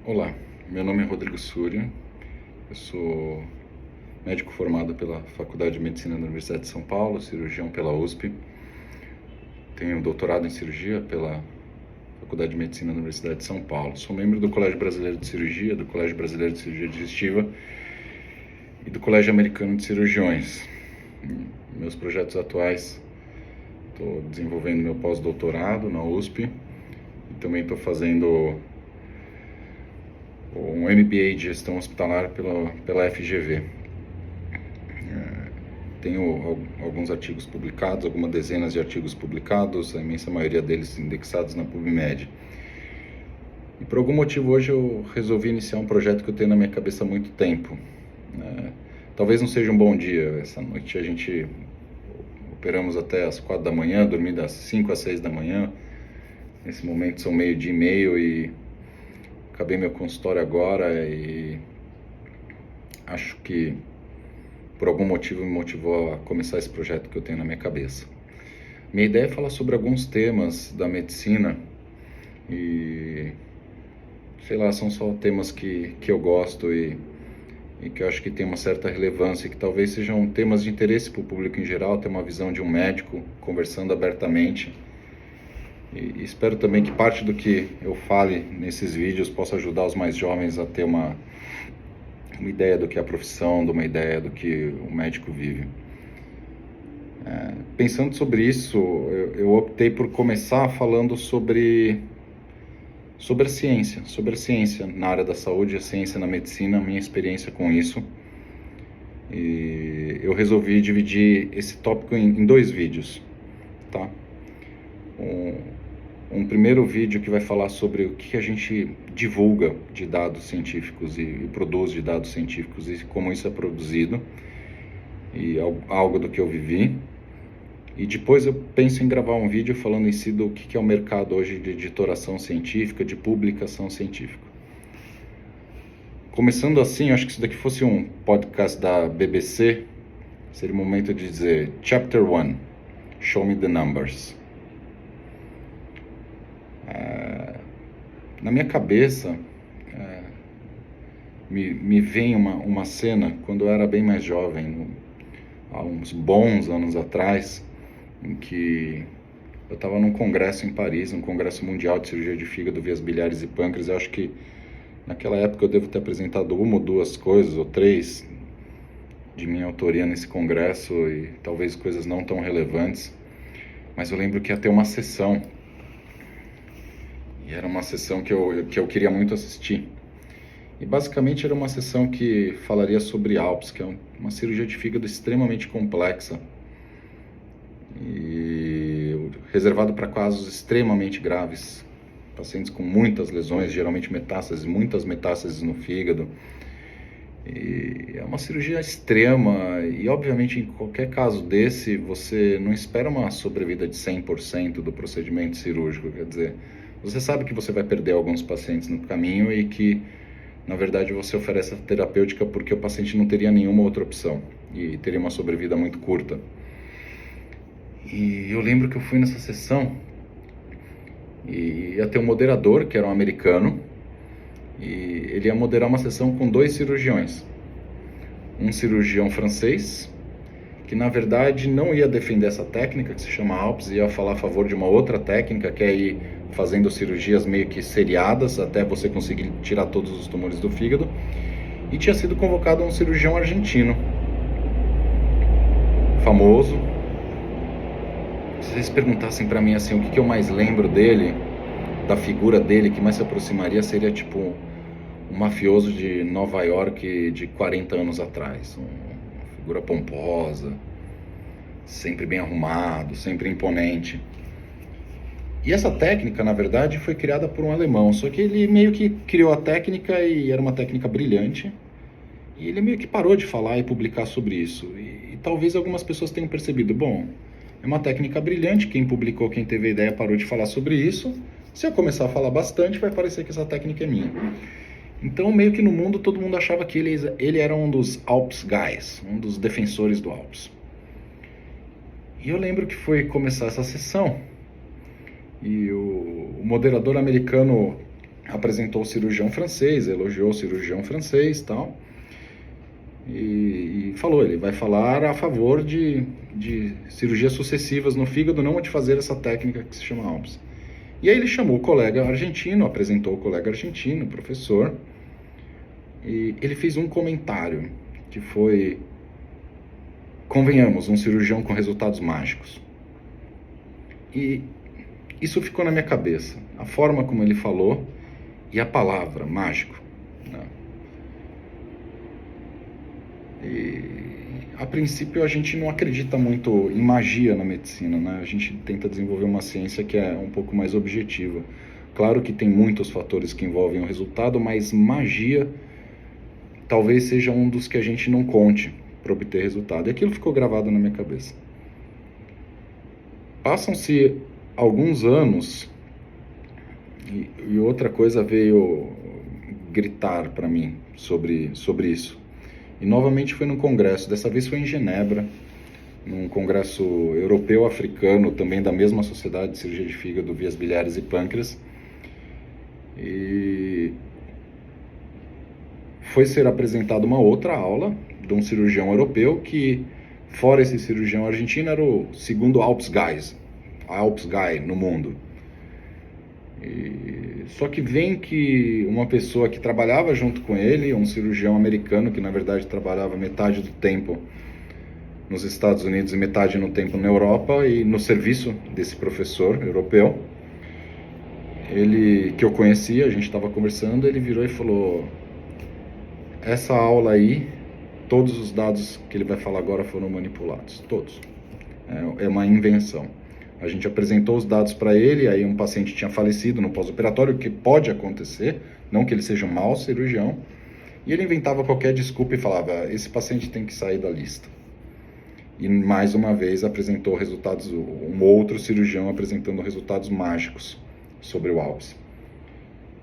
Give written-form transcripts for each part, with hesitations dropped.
Olá, meu nome é Rodrigo Súria, eu sou médico formado pela Faculdade de Medicina da Universidade de São Paulo, cirurgião pela USP, tenho doutorado em cirurgia pela Faculdade de Medicina da Universidade de São Paulo, sou membro do Colégio Brasileiro de Cirurgia, do Colégio Brasileiro de Cirurgia Digestiva e do Colégio Americano de Cirurgiões. Meus projetos atuais, estou desenvolvendo meu pós-doutorado na USP e também estou fazendo um MBA de Gestão Hospitalar pela FGV. Tenho alguns artigos publicados, algumas dezenas de artigos publicados, a imensa maioria deles indexados na PubMed. E por algum motivo hoje eu resolvi iniciar um projeto que eu tenho na minha cabeça há muito tempo. Talvez não seja um bom dia, essa noite a gente operamos até as 4 da manhã, dormi das 5 às 6 da manhã. Nesse momento são 12:30 e acabei meu consultório agora e acho que por algum motivo me motivou a começar esse projeto que eu tenho na minha cabeça. Minha ideia é falar sobre alguns temas da medicina e, sei lá, são só temas que eu gosto e que eu acho que tem uma certa relevância e que talvez sejam temas de interesse para o público em geral, ter uma visão de um médico conversando abertamente. E espero também que parte do que eu fale nesses vídeos possa ajudar os mais jovens a ter uma ideia do que é a profissão, de uma ideia do que o médico vive. Pensando sobre isso, eu optei por começar falando sobre a ciência na área da saúde, a ciência na medicina, a minha experiência com isso. E eu resolvi dividir esse tópico em 2 vídeos, tá? Um primeiro vídeo que vai falar sobre o que a gente divulga de dados científicos e produz de dados científicos e como isso é produzido, e algo do que eu vivi. E depois eu penso em gravar um vídeo falando em si do que é o mercado hoje de editoração científica, de publicação científica. Começando assim, eu acho que se daqui fosse um podcast da BBC, seria o momento de dizer Chapter 1, Show Me the Numbers. Na minha cabeça me vem uma cena quando eu era bem mais jovem, há uns bons anos atrás, em que eu estava num congresso em Paris, um congresso mundial de cirurgia de fígado, vias biliares e pâncreas. Eu acho que naquela época eu devo ter apresentado 1 ou 2 coisas, ou 3, de minha autoria nesse congresso, e talvez coisas não tão relevantes, mas eu lembro que ia ter uma sessão. E era uma sessão que eu queria muito assistir. E basicamente era uma sessão que falaria sobre ALPS, que é uma cirurgia de fígado extremamente complexa. E reservado para casos extremamente graves. Pacientes com muitas lesões, geralmente metástases, muitas metástases no fígado. E é uma cirurgia extrema e, obviamente, em qualquer caso desse, você não espera uma sobrevida de 100% do procedimento cirúrgico. Quer dizer, você sabe que você vai perder alguns pacientes no caminho e que, na verdade, você oferece a terapêutica porque o paciente não teria nenhuma outra opção e teria uma sobrevida muito curta. E eu lembro que eu fui nessa sessão e ia ter um moderador, que era um americano, e ele ia moderar uma sessão com 2 cirurgiões. Um cirurgião francês, que na verdade não ia defender essa técnica, que se chama ALPS, ia falar a favor de uma outra técnica, que é ir fazendo cirurgias meio que seriadas, até você conseguir tirar todos os tumores do fígado. E tinha sido convocado um cirurgião argentino, famoso. Se vocês perguntassem pra mim assim, o que eu mais lembro dele, da figura dele, que mais se aproximaria, seria tipo um mafioso de Nova York de 40 anos atrás. Uma figura pomposa, sempre bem arrumado, sempre imponente. E essa técnica, na verdade, foi criada por um alemão, só que ele meio que criou a técnica e era uma técnica brilhante, e ele meio que parou de falar e publicar sobre isso. E talvez algumas pessoas tenham percebido, bom, é uma técnica brilhante, quem publicou, quem teve a ideia parou de falar sobre isso, se eu começar a falar bastante, vai parecer que essa técnica é minha. Então, meio que no mundo, todo mundo achava que ele era um dos ALPS guys, um dos defensores do ALPS. E eu lembro que foi começar essa sessão, e o moderador americano apresentou o cirurgião francês, elogiou o cirurgião francês e tal, e falou, ele vai falar a favor de cirurgias sucessivas no fígado, não de fazer essa técnica que se chama ALPS. E aí ele chamou o colega argentino, apresentou o colega argentino, o professor, e ele fez um comentário que foi, convenhamos, um cirurgião com resultados mágicos. E isso ficou na minha cabeça, a forma como ele falou e a palavra mágico, né? E a princípio a gente não acredita muito em magia na medicina, né? A gente tenta desenvolver uma ciência que é um pouco mais objetiva. Claro que tem muitos fatores que envolvem o resultado, mas magia talvez seja um dos que a gente não conte para obter resultado. E aquilo ficou gravado na minha cabeça. Passam-se alguns anos e outra coisa veio gritar para mim sobre isso. E novamente foi num congresso, dessa vez foi em Genebra, num congresso europeu-africano, também da mesma sociedade de cirurgia de fígado, vias biliares e pâncreas. E foi ser apresentada uma outra aula de um cirurgião europeu que, fora esse cirurgião argentino, era o segundo ALPS Guy no mundo. Só que vem que uma pessoa que trabalhava junto com ele, um cirurgião americano que na verdade trabalhava metade do tempo nos Estados Unidos e metade no tempo na Europa, e no serviço desse professor europeu, ele, que eu conhecia, a gente estava conversando, ele virou e falou: essa aula aí, todos os dados que ele vai falar agora foram manipulados, todos, é uma invenção. A gente apresentou os dados para ele, aí um paciente tinha falecido no pós-operatório, o que pode acontecer, não que ele seja um mau cirurgião, e ele inventava qualquer desculpa e falava: esse paciente tem que sair da lista. E mais uma vez apresentou resultados, um outro cirurgião apresentando resultados mágicos sobre o ALPS.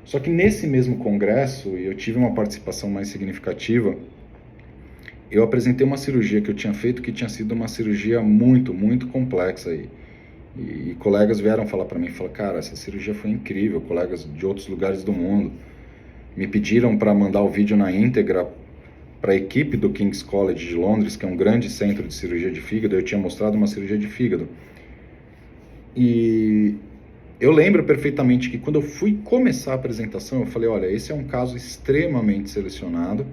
Só que nesse mesmo congresso, e eu tive uma participação mais significativa, eu apresentei uma cirurgia que eu tinha feito, que tinha sido uma cirurgia muito, muito complexa aí. E colegas vieram falar para mim, falaram: cara, essa cirurgia foi incrível, colegas de outros lugares do mundo me pediram para mandar o vídeo na íntegra para a equipe do King's College de Londres, que é um grande centro de cirurgia de fígado. Eu tinha mostrado uma cirurgia de fígado. E eu lembro perfeitamente que quando eu fui começar a apresentação, eu falei: olha, esse é um caso extremamente selecionado,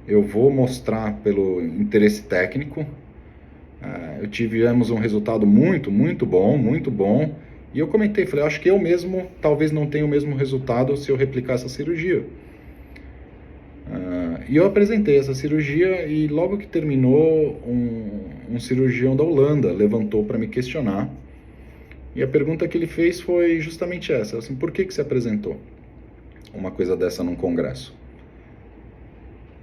eu vou mostrar pelo interesse técnico. Tivemos um resultado muito, muito bom, e eu comentei, falei: acho que eu mesmo talvez não tenha o mesmo resultado se eu replicar essa cirurgia. E eu apresentei essa cirurgia, e logo que terminou, um cirurgião da Holanda levantou para me questionar, e a pergunta que ele fez foi justamente essa, assim: por que você apresentou uma coisa dessa num congresso?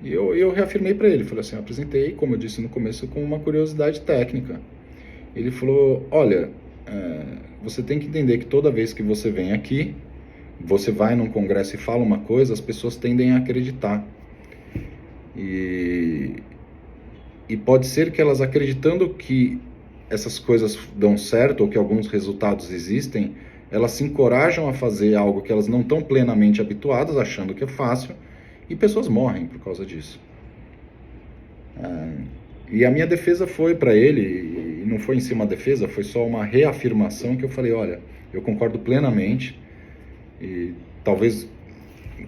E eu reafirmei para ele, falei assim: eu apresentei, como eu disse no começo, com uma curiosidade técnica. Ele falou: olha, você tem que entender que toda vez que você vem aqui, você vai num congresso e fala uma coisa, as pessoas tendem a acreditar. E pode ser que elas, acreditando que essas coisas dão certo, ou que alguns resultados existem, elas se encorajam a fazer algo que elas não estão plenamente habituadas, achando que é fácil, e pessoas morrem por causa disso. E a minha defesa foi para ele, e não foi em si uma defesa, foi só uma reafirmação, que eu falei: olha, eu concordo plenamente, e talvez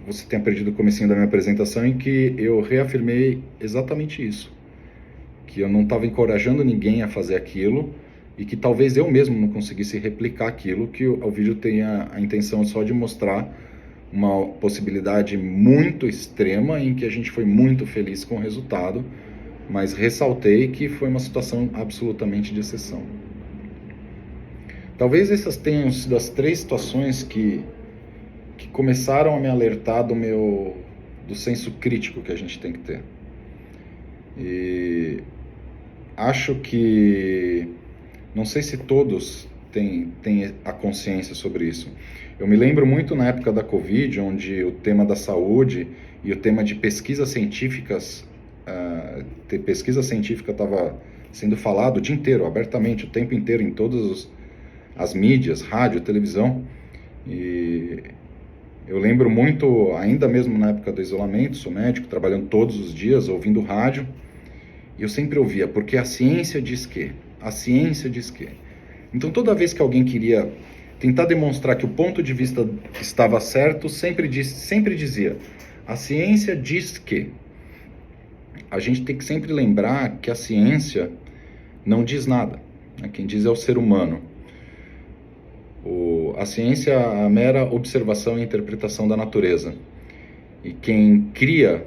você tenha perdido o comecinho da minha apresentação, em que eu reafirmei exatamente isso, que eu não estava encorajando ninguém a fazer aquilo, e que talvez eu mesmo não conseguisse replicar aquilo, que o vídeo tenha a intenção só de mostrar uma possibilidade muito extrema, em que a gente foi muito feliz com o resultado, mas ressaltei que foi uma situação absolutamente de exceção. Talvez essas tenham sido as 3 situações que começaram a me alertar do senso crítico que a gente tem que ter. E acho que, não sei se todos têm a consciência sobre isso. Eu me lembro muito na época da Covid, onde o tema da saúde e o tema de pesquisas científicas, pesquisa científica estava sendo falado o dia inteiro, abertamente, o tempo inteiro, em todas as mídias, rádio, televisão. E Eu lembro muito, ainda mesmo na época do isolamento, sou médico, trabalhando todos os dias, ouvindo rádio, e eu sempre ouvia, porque a ciência diz que, a ciência diz que. Então toda vez que alguém queria tentar demonstrar que o ponto de vista estava certo, sempre dizia, a ciência diz que. A gente tem que sempre lembrar que a ciência não diz nada, né? Quem diz é o ser humano. A ciência é a mera observação e interpretação da natureza. E quem cria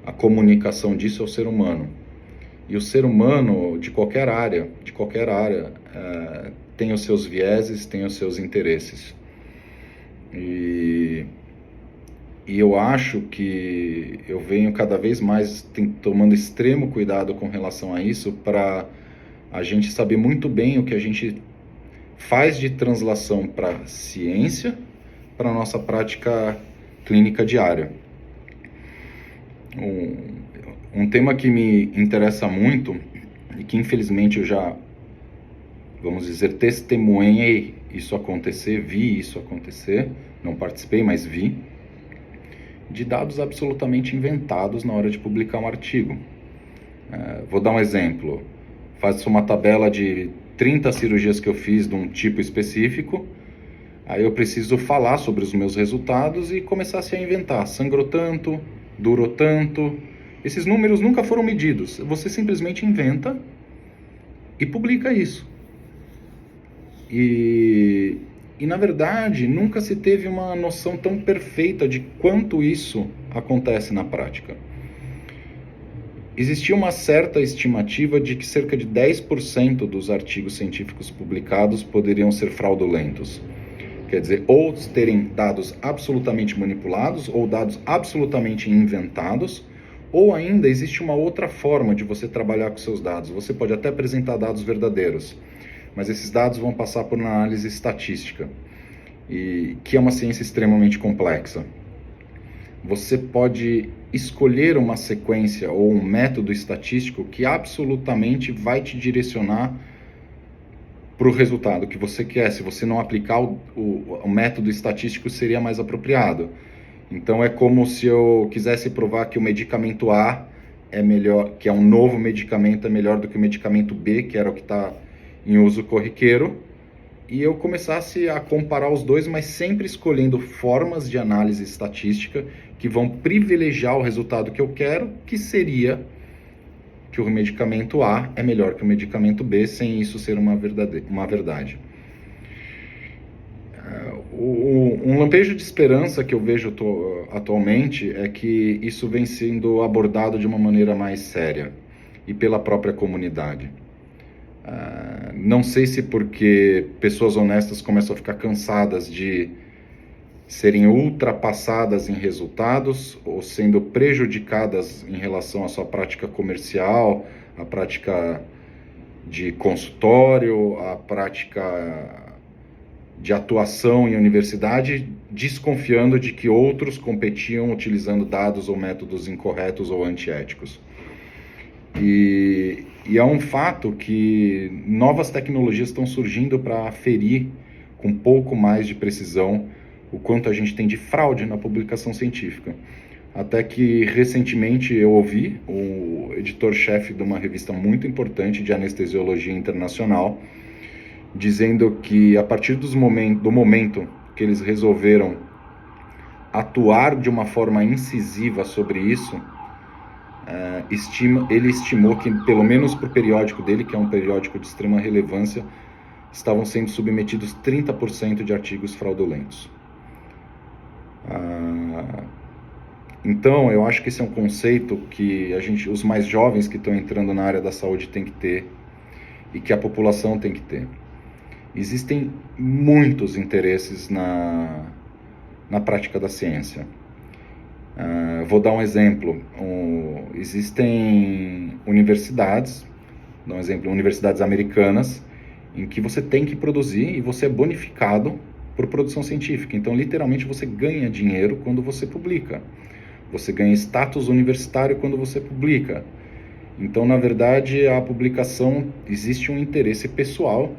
a comunicação disso é o ser humano. E o ser humano, de qualquer área, tem os seus vieses, tem os seus interesses. E eu acho que eu venho cada vez mais tomando extremo cuidado com relação a isso, para a gente saber muito bem o que a gente faz de translação para ciência, para a nossa prática clínica diária. Um tema que me interessa muito, e que infelizmente eu já, vamos dizer, testemunhei isso acontecer, vi isso acontecer, não participei, mas vi, de dados absolutamente inventados na hora de publicar um artigo. Vou dar um exemplo. Faz uma tabela de 30 cirurgias que eu fiz de um tipo específico, aí eu preciso falar sobre os meus resultados e começar-se a inventar. Sangrou tanto, durou tanto. Esses números nunca foram medidos. Você simplesmente inventa e publica isso. E na verdade, nunca se teve uma noção tão perfeita de quanto isso acontece na prática. Existia uma certa estimativa de que cerca de 10% dos artigos científicos publicados poderiam ser fraudulentos. Quer dizer, ou terem dados absolutamente manipulados, ou dados absolutamente inventados, ou ainda existe uma outra forma de você trabalhar com seus dados. Você pode até apresentar dados verdadeiros, mas esses dados vão passar por uma análise estatística, que é uma ciência extremamente complexa. Você pode escolher uma sequência ou um método estatístico que absolutamente vai te direcionar para o resultado que você quer. Se você não aplicar o método estatístico, seria mais apropriado. Então é como se eu quisesse provar que o medicamento A é melhor, que é um novo medicamento, é melhor do que o medicamento B, que era o que está em uso corriqueiro, e eu começasse a comparar os dois, mas sempre escolhendo formas de análise estatística que vão privilegiar o resultado que eu quero, que seria que o medicamento A é melhor que o medicamento B, sem isso ser uma verdade. Um lampejo de esperança que eu vejo atualmente é que isso vem sendo abordado de uma maneira mais séria e pela própria comunidade. Não sei se porque pessoas honestas começam a ficar cansadas de serem ultrapassadas em resultados ou sendo prejudicadas em relação à sua prática comercial, à prática de consultório, à prática de atuação em universidade, desconfiando de que outros competiam utilizando dados ou métodos incorretos ou antiéticos. E é um fato que novas tecnologias estão surgindo para aferir com um pouco mais de precisão o quanto a gente tem de fraude na publicação científica. Até que recentemente eu ouvi o editor-chefe de uma revista muito importante de anestesiologia internacional dizendo que a partir do momento que eles resolveram atuar de uma forma incisiva sobre isso, ele estimou que, pelo menos para o periódico dele, que é um periódico de extrema relevância, estavam sendo submetidos 30% de artigos fraudulentos. Então, eu acho que esse é um conceito que os mais jovens que estão entrando na área da saúde têm que ter e que a população tem que ter. Existem muitos interesses na prática da ciência. Vou dar um exemplo. Existem universidades, vou dar um exemplo, universidades americanas, em que você tem que produzir e você é bonificado por produção científica. Então, literalmente, você ganha dinheiro quando você publica. Você ganha status universitário quando você publica. Então, na verdade, a publicação, existe um interesse pessoal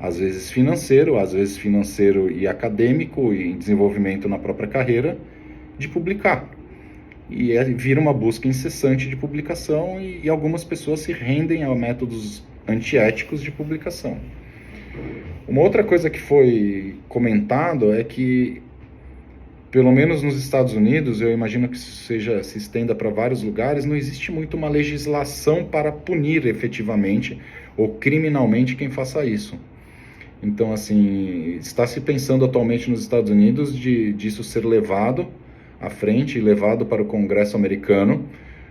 às vezes financeiro e acadêmico e desenvolvimento na própria carreira, de publicar. E vira uma busca incessante de publicação e algumas pessoas se rendem a métodos antiéticos de publicação. Uma outra coisa que foi comentado é que, pelo menos nos Estados Unidos, eu imagino que isso se estenda para vários lugares, não existe muito uma legislação para punir efetivamente ou criminalmente quem faça isso. Então, assim, está se pensando atualmente nos Estados Unidos disso ser levado à frente e levado para o Congresso americano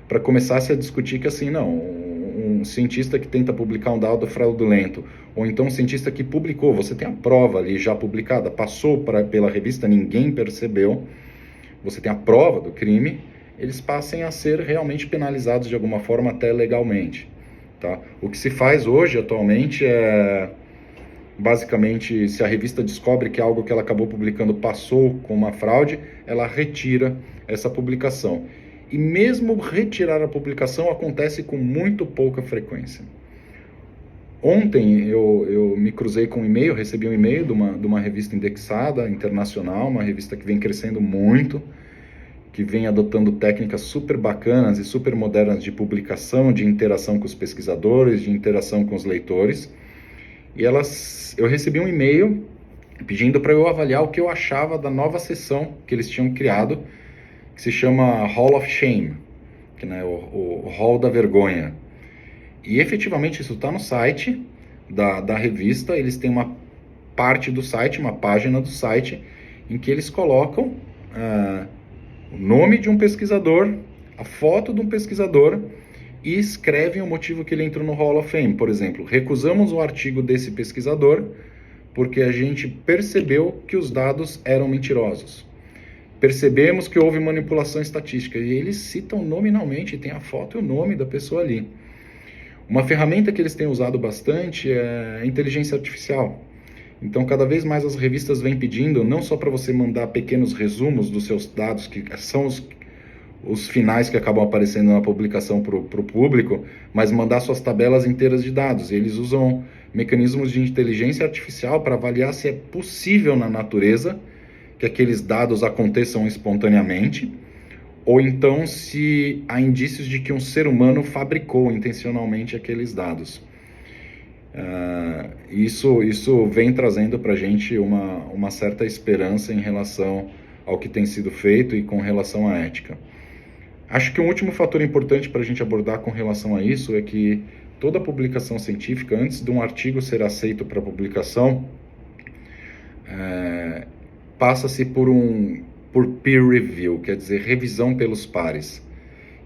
para começar a se discutir que, assim, não, um cientista que tenta publicar um dado fraudulento, ou então um cientista que publicou, você tem a prova ali já publicada, passou pela revista, ninguém percebeu, você tem a prova do crime, eles passem a ser realmente penalizados de alguma forma, até legalmente. Tá? O que se faz hoje, atualmente, é basicamente, se a revista descobre que algo que ela acabou publicando passou com uma fraude, ela retira essa publicação. E mesmo retirar a publicação acontece com muito pouca frequência. Ontem eu me cruzei com um e-mail, recebi um e-mail de uma revista indexada, internacional, uma revista que vem crescendo muito, que vem adotando técnicas super bacanas e super modernas de publicação, de interação com os pesquisadores, de interação com os leitores. E eu recebi um e-mail pedindo para eu avaliar o que eu achava da nova seção que eles tinham criado, que se chama Hall of Shame, que é o Hall da Vergonha. E efetivamente isso está no site da revista, eles têm uma parte do site, uma página do site, em que eles colocam o nome de um pesquisador, a foto de um pesquisador, e escrevem o motivo que ele entrou no Hall of Fame. Por exemplo, recusamos o artigo desse pesquisador porque a gente percebeu que os dados eram mentirosos. Percebemos que houve manipulação estatística. E eles citam nominalmente, tem a foto e o nome da pessoa ali. Uma ferramenta que eles têm usado bastante é a inteligência artificial. Então, cada vez mais as revistas vêm pedindo, não só para você mandar pequenos resumos dos seus dados, que são os finais que acabam aparecendo na publicação para o público, mas mandar suas tabelas inteiras de dados. E eles usam mecanismos de inteligência artificial para avaliar se é possível na natureza que aqueles dados aconteçam espontaneamente, ou então se há indícios de que um ser humano fabricou intencionalmente aqueles dados. Isso vem trazendo para a gente uma certa esperança em relação ao que tem sido feito e com relação à ética. Acho que um último fator importante para a gente abordar com relação a isso é que toda publicação científica, antes de um artigo ser aceito para publicação, passa-se por peer review, quer dizer, revisão pelos pares.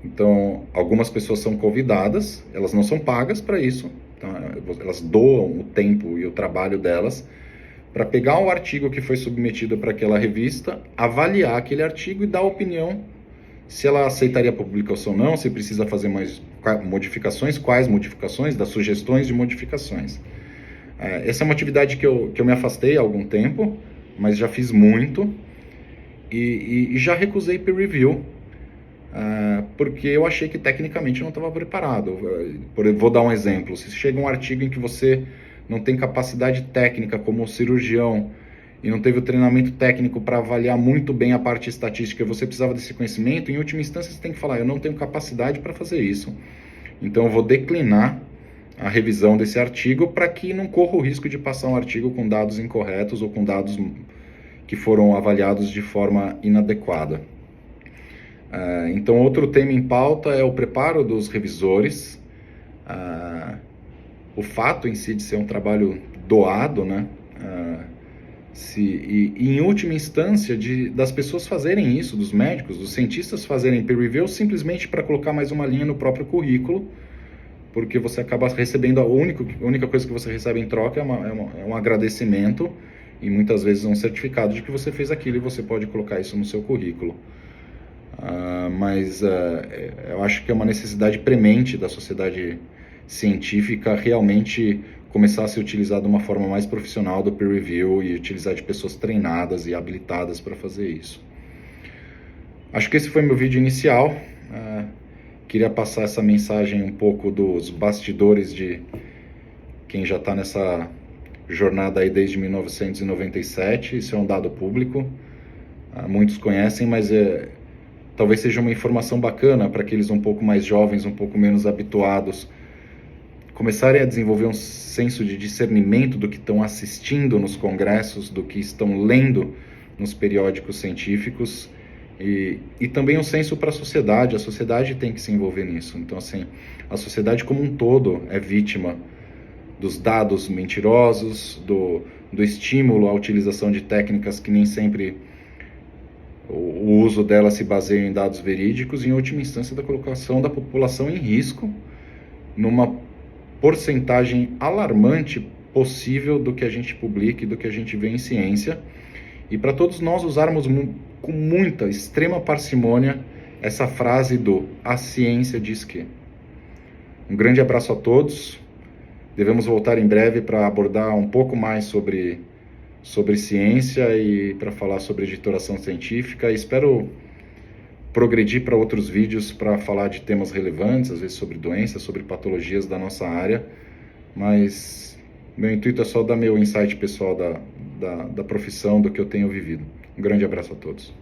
Então, algumas pessoas são convidadas, elas não são pagas para isso, tá? Elas doam o tempo e o trabalho delas para pegar o artigo que foi submetido para aquela revista, avaliar aquele artigo e dar opinião se ela aceitaria a publicação ou não, se precisa fazer mais modificações, quais modificações, dar sugestões de modificações. Essa é uma atividade que eu me afastei há algum tempo, mas já fiz muito e já recusei peer review, porque eu achei que tecnicamente eu não estava preparado. Vou dar um exemplo, se chega um artigo em que você não tem capacidade técnica como cirurgião e não teve o treinamento técnico para avaliar muito bem a parte estatística, você precisava desse conhecimento, em última instância você tem que falar, eu não tenho capacidade para fazer isso, então eu vou declinar a revisão desse artigo para que não corra o risco de passar um artigo com dados incorretos ou com dados que foram avaliados de forma inadequada. Então, outro tema em pauta é o preparo dos revisores, o fato em si de ser um trabalho doado, né? E em última instância, das pessoas fazerem isso, dos médicos, dos cientistas fazerem peer review simplesmente para colocar mais uma linha no próprio currículo, porque você acaba recebendo, a única coisa que você recebe em troca é um agradecimento e muitas vezes um certificado de que você fez aquilo e você pode colocar isso no seu currículo. Mas eu acho que é uma necessidade premente da sociedade científica realmente começar a ser utilizado de uma forma mais profissional do peer review e utilizar de pessoas treinadas e habilitadas para fazer isso. Acho que esse foi meu vídeo inicial. Queria passar essa mensagem um pouco dos bastidores de quem já está jornada aí desde 1997, isso é um dado público, muitos conhecem, mas talvez seja uma informação bacana para aqueles um pouco mais jovens, um pouco menos habituados, começarem a desenvolver um senso de discernimento do que estão assistindo nos congressos, do que estão lendo nos periódicos científicos, e também um senso para a sociedade tem que se envolver nisso. Então, assim, a sociedade como um todo é vítima dos dados mentirosos, do estímulo à utilização de técnicas que nem sempre o uso delas se baseia em dados verídicos, e em última instância da colocação da população em risco numa porcentagem alarmante possível do que a gente publica e do que a gente vê em ciência, e para todos nós usarmos com muita, extrema parcimônia essa frase do "a ciência diz que". Um grande abraço a todos, devemos voltar em breve para abordar um pouco mais sobre ciência e para falar sobre editoração científica. Espero progredir para outros vídeos para falar de temas relevantes, às vezes sobre doenças, sobre patologias da nossa área, mas meu intuito é só dar meu insight pessoal da profissão, do que eu tenho vivido. Um grande abraço a todos.